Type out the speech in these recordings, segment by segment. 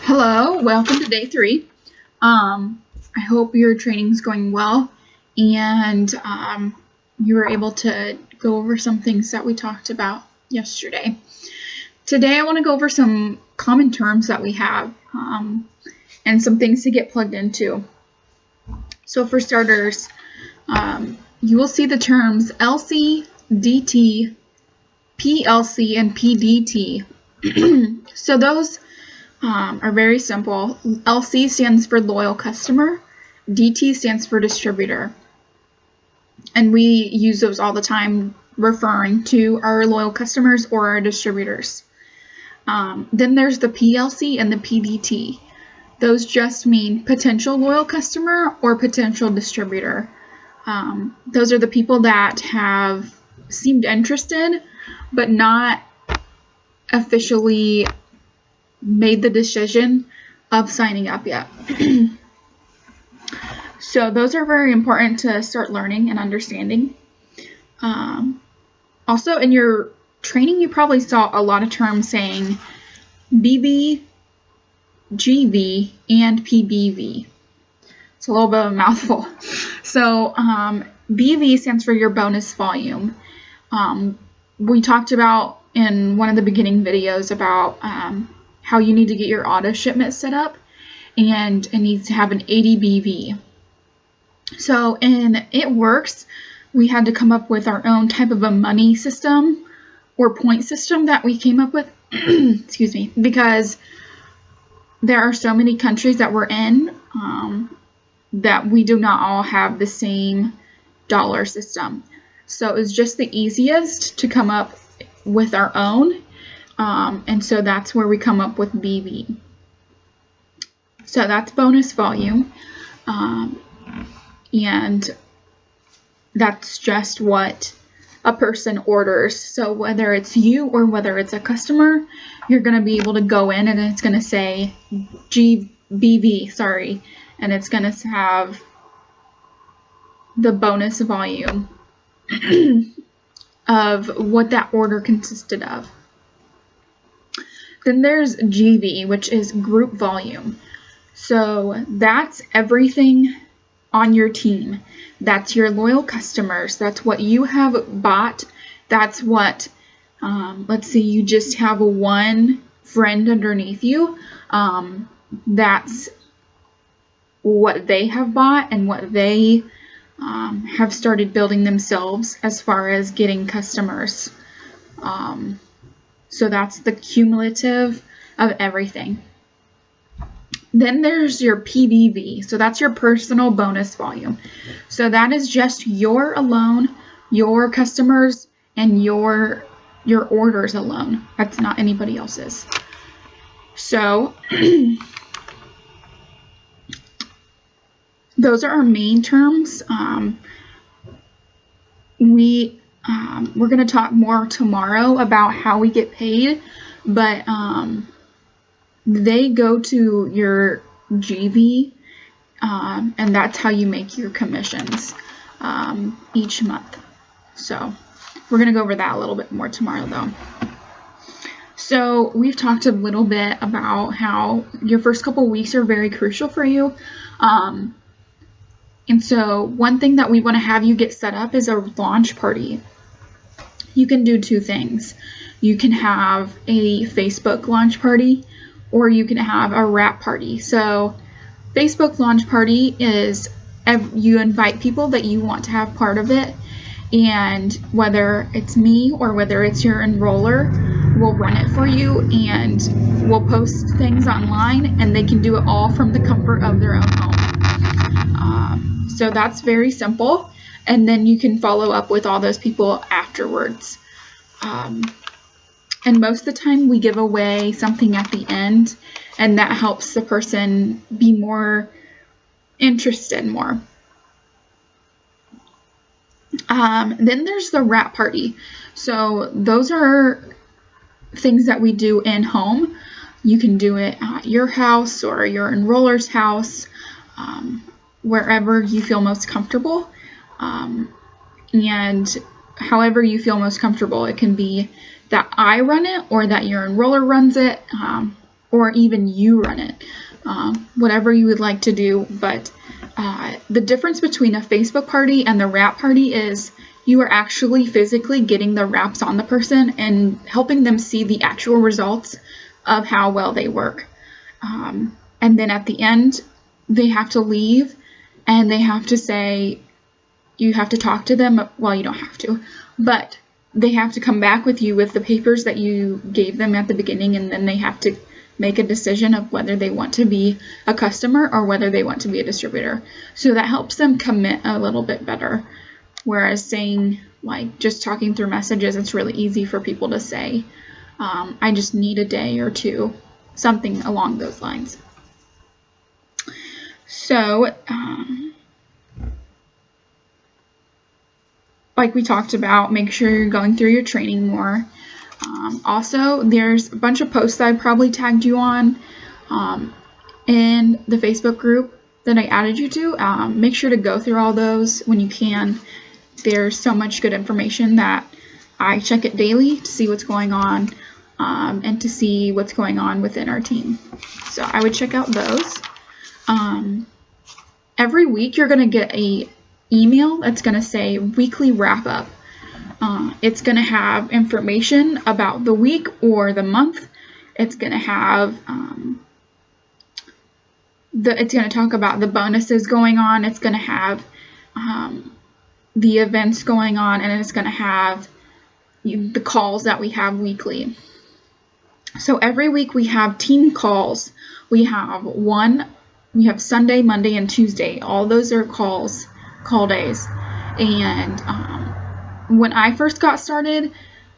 Hello, welcome to day 3. I hope your training's going well and you were able to go over some things that we talked about yesterday. Today I want to go over some common terms that we have and some things to get plugged into. So for starters, you will see the terms LC, DT, PLC, and PDT. So those are very simple. LC stands for loyal customer, DT stands for distributor, and we use those all the time referring to our loyal customers or our distributors. Then there's the PLC and the PDT. Those just mean potential loyal customer or potential distributor. Those are the people that have seemed interested but not officially made the decision of signing up yet. So those are very important to start learning and understanding. Also in your training you probably saw a lot of terms saying BV, GV, and PBV. It's a little bit of a mouthful. So BV stands for your bonus volume. We talked about in one of the beginning videos about how you need to get your auto shipment set up, and it needs to have an 80 BV. So in It Works, we had to come up with our own type of a money system or point system that we came up with, excuse me, because there are so many countries that we're in that we do not all have the same dollar system. So it was just the easiest to come up with our own. And so that's where we come up with BV. So that's bonus volume. And that's just what a person orders. So whether it's you or whether it's a customer, you're going to be able to go in and it's going to say BV, sorry, and it's going to have the bonus volume of what that order consisted of. Then there's GV, which is group volume. So that's everything on your team. That's your loyal customers. That's what you have bought. That's what, let's say you just have one friend underneath you. That's what they have bought and what they have started building themselves as far as getting customers. So that's the cumulative of everything. Then there's your PBV. So that's your personal bonus volume. So that is just your alone, your customers, and your orders alone. That's not anybody else's. So those are our main terms. We're going to talk more tomorrow about how we get paid, but they go to your GV, and that's how you make your commissions each month. So we're going to go over that a little bit more tomorrow though. So we've talked a little bit about how your first couple weeks are very crucial for you. And so one thing that we want to have you get set up is a launch party. You can do two things. You can have a Facebook launch party, or you can have a wrap party. So Facebook launch party is you invite people that you want to have part of it, and whether it's me or whether it's your enroller, we'll run it for you and we'll post things online, and they can do it all from the comfort of their own home. So that's very simple, and then you can follow up with all those people afterwards. And most of the time we give away something at the end, and that helps the person be more interested more. Then there's the wrap party. So those are things that we do in home. You can do it at your house or your enroller's house, wherever you feel most comfortable. And however you feel most comfortable. It can be that I run it or that your enroller runs it. or even you run it, whatever you would like to do. But the difference between a Facebook party and the wrap party is you are actually physically getting the wraps on the person and helping them see the actual results of how well they work. And then at the end, they have to leave and they have to say, you have to talk to them. Well, you don't have to, but they have to come back with you with the papers that you gave them at the beginning, and then they have to make a decision of whether they want to be a customer or whether they want to be a distributor. So that helps them commit a little bit better. Whereas saying, like, just talking through messages, it's really easy for people to say, I just need a day or two, something along those lines. So, like we talked about, make sure you're going through your training more. Also, there's a bunch of posts that I probably tagged you on in the Facebook group that I added you to. Make sure to go through all those when you can. There's so much good information that I check it daily to see what's going on and to see what's going on within our team. So I would check out those. Every week you're going to get a email that's going to say weekly wrap up. It's going to have information about the week or the month. It's going to have it's going to talk about the bonuses going on. It's going to have the events going on, and it's going to have the calls that we have weekly. So every week we have team calls. We have Sunday, Monday, and Tuesday. All those are call days. And when I first got started,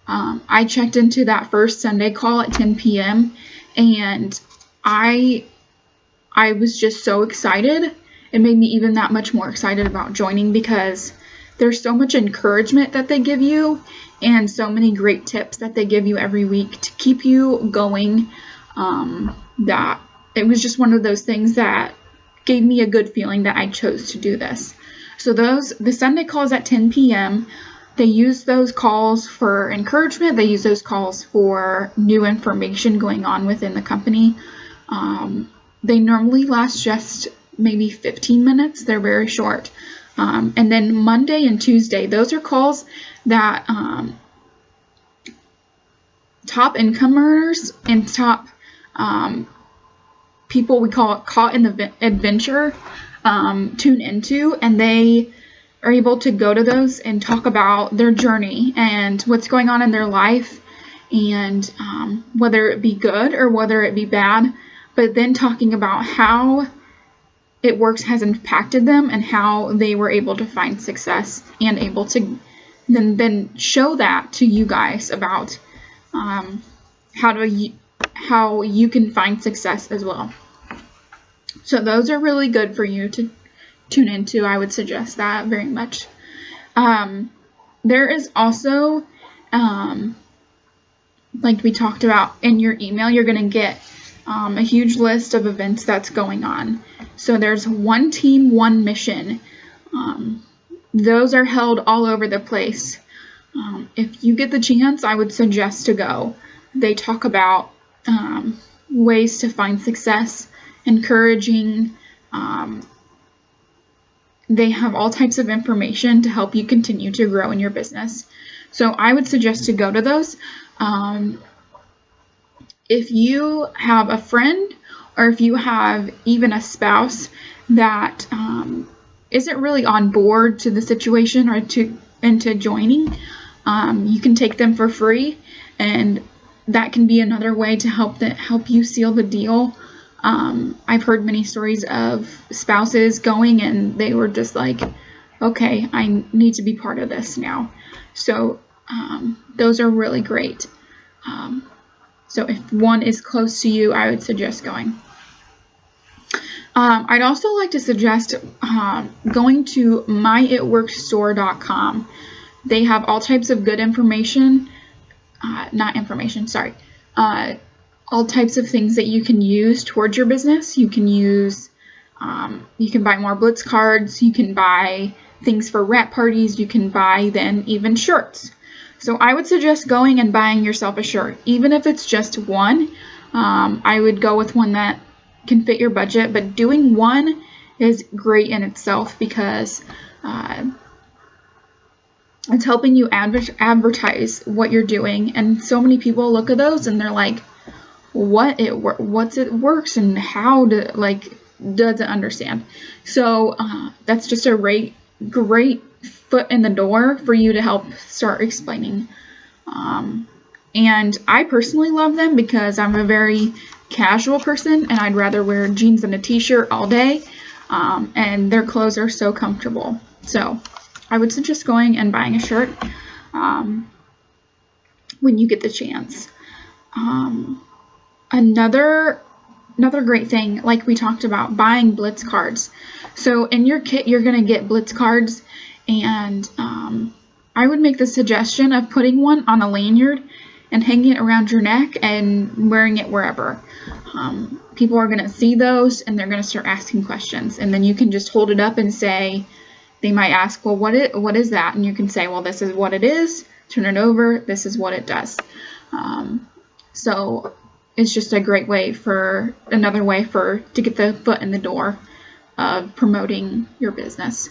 I checked into that first Sunday call at 10 p.m. and I was just so excited. It made me even that much more excited about joining, because there's so much encouragement that they give you and so many great tips that they give you every week to keep you going, that it was just one of those things that gave me a good feeling that I chose to do this. So the Sunday calls at 10 p.m., they use those calls for encouragement. They use those calls for new information going on within the company. They normally last just maybe 15 minutes. They're very short. And then Monday and Tuesday, those are calls that top income earners and top people, we call it caught in the adventure, tune into, and they are able to go to those and talk about their journey and what's going on in their life, and whether it be good or whether it be bad, but then talking about how it works has impacted them and how they were able to find success and able to then show that to you guys about how you can find success as well. So those are really good for you to tune into. I would suggest that very much. There is also, like we talked about, in your email, you're going to get a huge list of events that's going on. So there's one team, one mission. Those are held all over the place. If you get the chance, I would suggest to go. They talk about ways to find success, encouraging. They have all types of information to help you continue to grow in your business. So I would suggest to go to those. If you have a friend, or if you have even a spouse that isn't really on board to the situation or into joining, you can take them for free, and that can be another way to help you seal the deal. I've heard many stories of spouses going and they were just like, okay, I need to be part of this now. So those are really great. So if one is close to you, I would suggest going. I'd also like to suggest going to myitworkstore.com. They have all types of good information, all types of things that you can use towards your business. You can use, you can buy more Blitz cards, you can buy things for wrap parties, you can buy then even shirts. So I would suggest going and buying yourself a shirt, even if it's just one. I would go with one that can fit your budget, but doing one is great in itself because it's helping you advertise what you're doing, and so many people look at those and they're like, what's it works and how doesn't understand. So that's just a great foot in the door for you to help start explaining. And I personally love them because I'm a very casual person and I'd rather wear jeans and a t-shirt all day, and their clothes are so comfortable. So I would suggest going and buying a shirt when you get the chance. Another great thing, like we talked about, buying Blitz cards. So in your kit, you're going to get Blitz cards, and I would make the suggestion of putting one on a lanyard and hanging it around your neck and wearing it wherever. People are going to see those and they're going to start asking questions, and then you can just hold it up and say, they might ask, well, what is that? And you can say, well, this is what it is. Turn it over. This is what it does. So it's just a great way another way to get the foot in the door of promoting your business.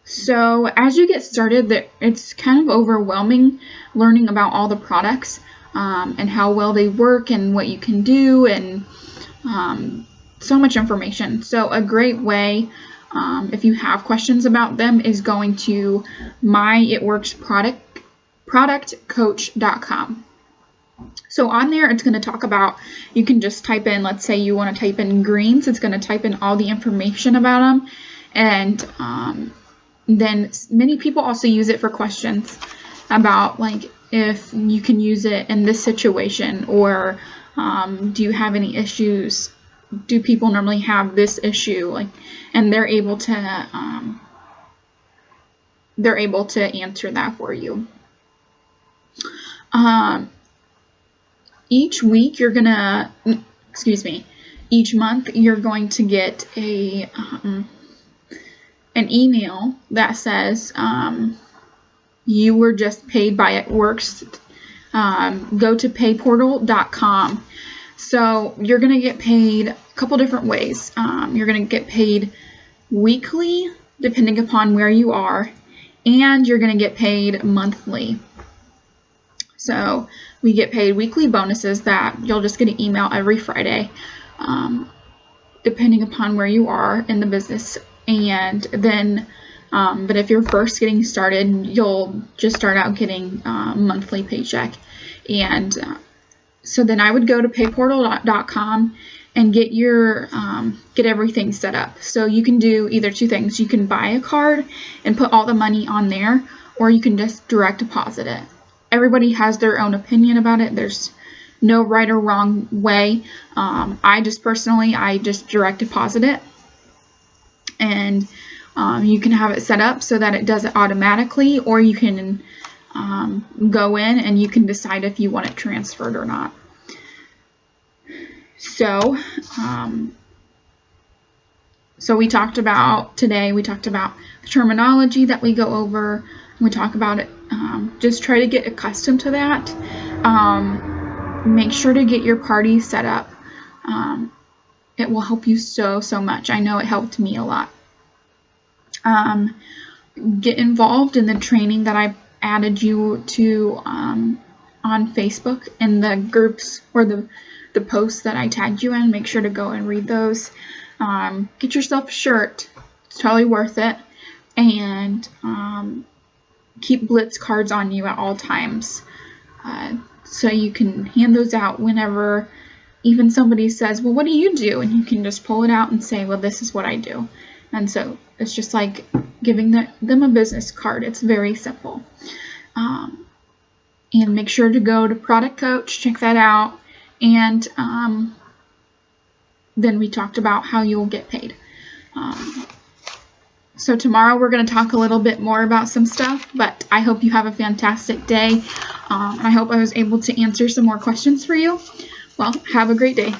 So as you get started, it's kind of overwhelming learning about all the products and how well they work and what you can do, and so much information. So a great way, if you have questions about them, is going to myitworksproductcoach.com. So on there, it's going to talk about, you can just type in, let's say you want to type in greens, it's going to type in all the information about them. And then many people also use it for questions about, like, if you can use it in this situation, or do you have any issues? Do people normally have this issue? And they're able to answer that for you. Each week each month you're going to get an email that says you were just paid by It Works. Go to payportal.com. So you're going to get paid a couple different ways. You're going to get paid weekly, depending upon where you are, and you're going to get paid monthly. So we get paid weekly bonuses that you'll just get an email every Friday, depending upon where you are in the business. And then, but if you're first getting started, you'll just start out getting a monthly paycheck. And so then I would go to payportal.com and get everything set up. So you can do either two things. You can buy a card and put all the money on there, or you can just direct deposit it. Everybody has their own opinion about it. There's no right or wrong way. I just direct deposit it, and you can have it set up so that it does it automatically, or you can go in and you can decide if you want it transferred or not. So we talked about the terminology that we go over. We talk about it. Just try to get accustomed to that. Make sure to get your party set up. It will help you so much. I know it helped me a lot. Get involved in the training that I added you to on Facebook, in the groups or the posts that I tagged you in. Make sure to go and read those. Get yourself a shirt. It's totally worth it. And keep Blitz cards on you at all times, so you can hand those out whenever even somebody says, well, what do you do? And you can just pull it out and say, well, this is what I do. And so it's just like giving them a business card. It's very simple. And make sure to go to Product Coach, check that out. And then we talked about how you'll get paid. So tomorrow we're going to talk a little bit more about some stuff, but I hope you have a fantastic day. I hope I was able to answer some more questions for you. Well, have a great day.